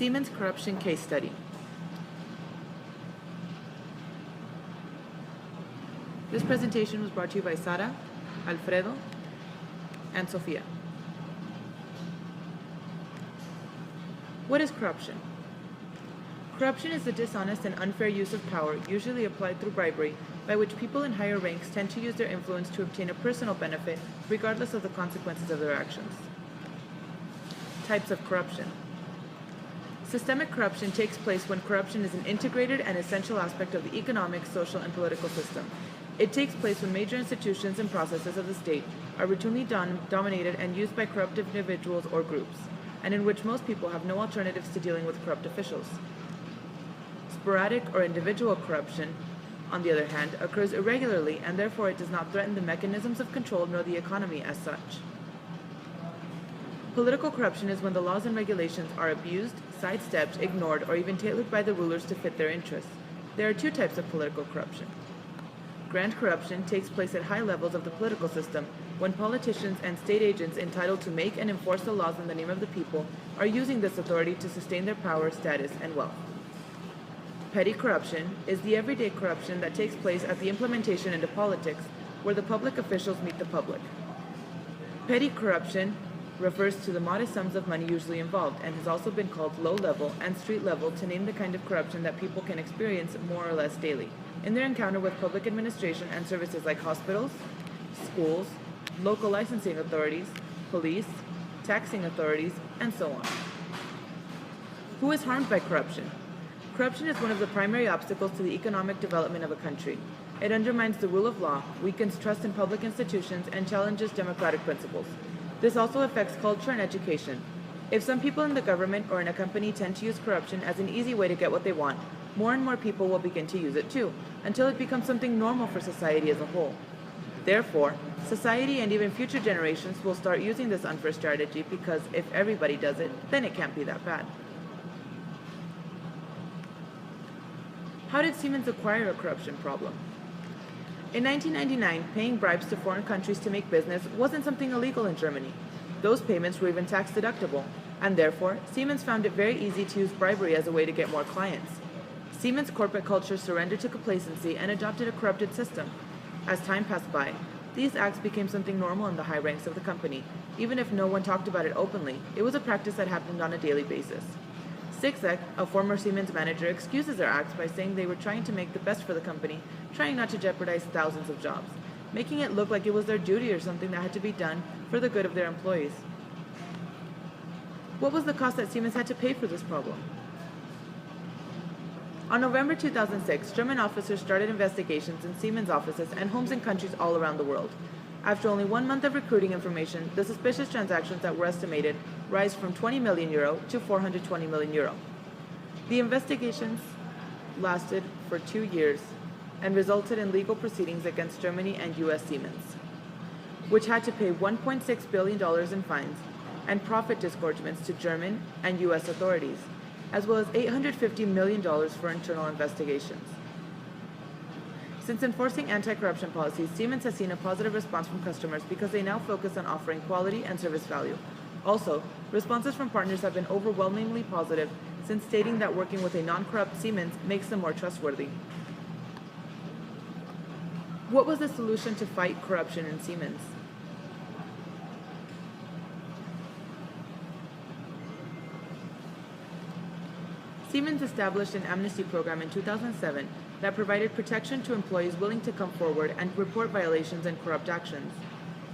Siemens corruption case study. This presentation was brought to you by Sara, Alfredo, and Sofia. What is corruption? Corruption is the dishonest and unfair use of power, usually applied through bribery, by which people in higher ranks tend to use their influence to obtain a personal benefit, regardless of the consequences of their actions. Types of corruption. Systemic corruption takes place when corruption is an integrated and essential aspect of the economic, social, and political system. It takes place when major institutions and processes of the state are routinely dominated and used by corrupt individuals or groups, and in which most people have no alternatives to dealing with corrupt officials. Sporadic or individual corruption, on the other hand, occurs irregularly, and therefore it does not threaten the mechanisms of control nor the economy as such. Political corruption is when the laws and regulations are abused, sidestepped, ignored, or even tailored by the rulers to fit their interests. There are two types of political corruption. Grand corruption takes place at high levels of the political system, when politicians and state agents entitled to make and enforce the laws in the name of the people are using this authority to sustain their power, status, and wealth. Petty corruption is the everyday corruption that takes place at the implementation into politics, where the public officials meet the public. Petty corruption refers to the modest sums of money usually involved, and has also been called low-level and street-level to name the kind of corruption that people can experience more or less daily in their encounter with public administration and services like hospitals, schools, local licensing authorities, police, taxing authorities, and so on. Who is harmed by corruption? Corruption is one of the primary obstacles to the economic development of a country. It undermines the rule of law, weakens trust in public institutions, and challenges democratic principles. This also affects culture and education. If some people in the government or in a company tend to use corruption as an easy way to get what they want, more and more people will begin to use it too, until it becomes something normal for society as a whole. Therefore, society and even future generations will start using this unfair strategy because if everybody does it, then it can't be that bad. How did Siemens acquire a corruption problem? In 1999, paying bribes to foreign countries to make business wasn't something illegal in Germany. Those payments were even tax deductible, and therefore, Siemens found it very easy to use bribery as a way to get more clients. Siemens' corporate culture surrendered to complacency and adopted a corrupted system. As time passed by, these acts became something normal in the high ranks of the company. Even if no one talked about it openly, it was a practice that happened on a daily basis. Sixek, a former Siemens manager, excuses their acts by saying they were trying to make the best for the company, trying not to jeopardize thousands of jobs, making it look like it was their duty or something that had to be done for the good of their employees. What was the cost that Siemens had to pay for this problem? On November 2006, German officers started investigations in Siemens offices and homes in countries all around the world. After only 1 month of recruiting information, the suspicious transactions that were estimated rise from €20 million to €420 million. The investigations lasted for 2 years and resulted in legal proceedings against Germany and U.S. Siemens, which had to pay $1.6 billion in fines and profit disgorgements to German and U.S. authorities, as well as $850 million for internal investigations. Since enforcing anti-corruption policies, Siemens has seen a positive response from customers because they now focus on offering quality and service value. Also, responses from partners have been overwhelmingly positive, since stating that working with a non-corrupt Siemens makes them more trustworthy. What was the solution to fight corruption in Siemens? Siemens established an amnesty program in 2007 that provided protection to employees willing to come forward and report violations and corrupt actions.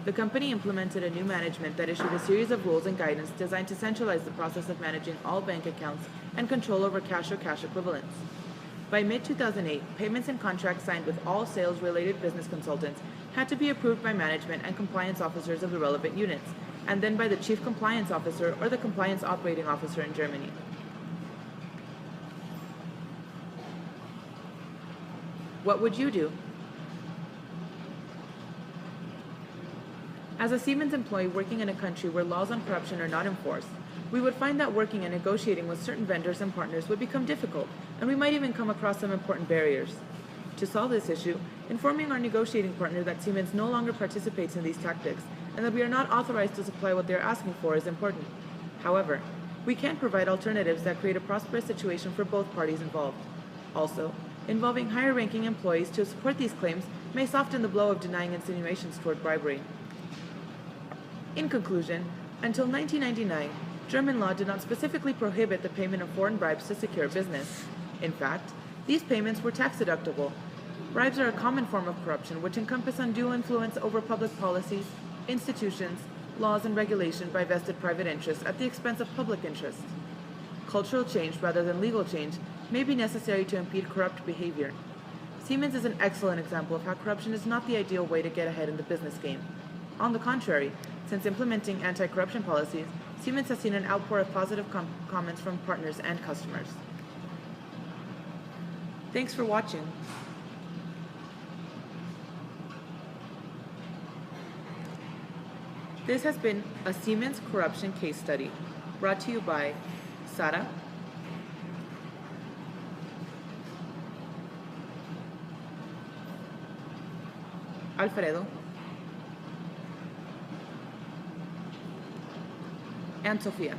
The company implemented a new management that issued a series of rules and guidance designed to centralize the process of managing all bank accounts and control over cash or cash equivalents. By mid-2008, payments and contracts signed with all sales-related business consultants had to be approved by management and compliance officers of the relevant units, and then by the chief compliance officer or the compliance operating officer in Germany. What would you do? As a Siemens employee working in a country where laws on corruption are not enforced, we would find that working and negotiating with certain vendors and partners would become difficult, and we might even come across some important barriers. To solve this issue, informing our negotiating partner that Siemens no longer participates in these tactics and that we are not authorized to supply what they are asking for is important. However, We can provide alternatives that create a prosperous situation for both parties involved. Also, involving higher-ranking employees to support these claims may soften the blow of denying insinuations toward bribery. In conclusion, until 1999, German law did not specifically prohibit the payment of foreign bribes to secure business. In fact, these payments were tax-deductible. Bribes are a common form of corruption which encompass undue influence over public policies, institutions, laws, and regulation by vested private interests at the expense of public interests. Cultural change rather than legal change may be necessary to impede corrupt behavior. Siemens is an excellent example of how corruption is not the ideal way to get ahead in the business game. On the contrary, since implementing anti-corruption policies, Siemens has seen an outpour of positive comments from partners and customers. Thanks for watching. This has been a Siemens corruption case study brought to you by Sara, Alfredo, and Sofia.